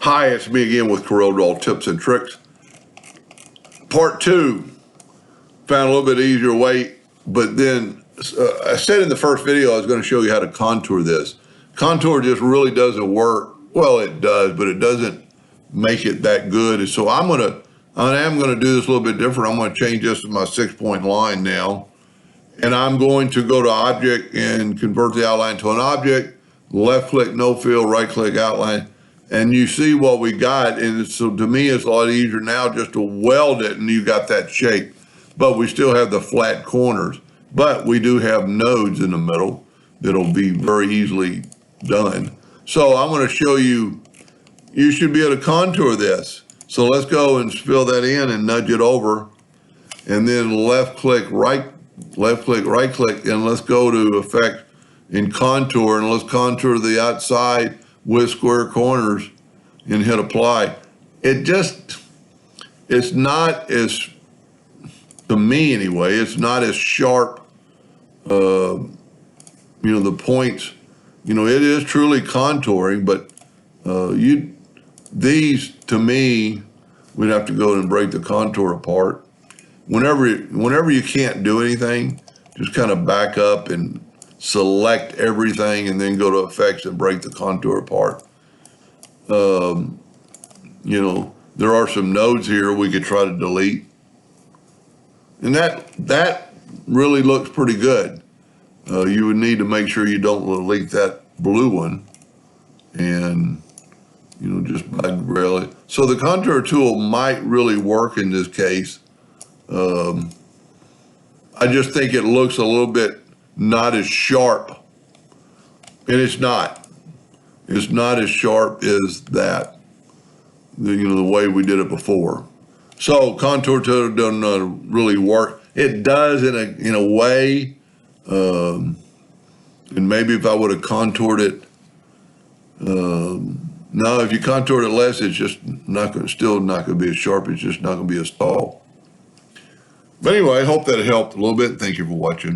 Hi, it's me again with Corel Draw Tips and Tricks. Part 2, found a little bit easier way, but then I said in the first video I was going to show you how to contour this. Contour just really doesn't work. Well, it does, but it doesn't make it that good. And so I am going to do this a little bit different. I'm going to change this to my 6-point line now. And I'm going to go to Object and convert the outline to an object, left click, no fill, right click, outline. And you see what we got, and so to me it's a lot easier now just to weld it and you got that shape. But we still have the flat corners. But we do have nodes in the middle that'll be very easily done. So I'm going to show you, you should be able to contour this. So let's go and fill that in and nudge it over. And then left click, right click, and let's go to Effect and Contour, and let's contour the outside with square corners and hit apply. It's not as, to me anyway, it's not as sharp, the points, it is truly contouring, but these, to me, we'd have to go and break the contour apart. Whenever you can't do anything, just kind of back up and select everything and then go to effects and break the contour apart. There are some nodes here we could try to delete. And that really looks pretty good. You would need to make sure you don't delete that blue one. And, just by really. So the contour tool might really work in this case. I just think it looks a little bit not as sharp, and it's not. It's not as sharp as that, the way we did it before. So contour tool doesn't really work. It does in a way, and maybe if I would have contoured it, no, if you contoured it less, it's just still not going to be as sharp. It's just not going to be as tall. But anyway, I hope that helped a little bit. Thank you for watching.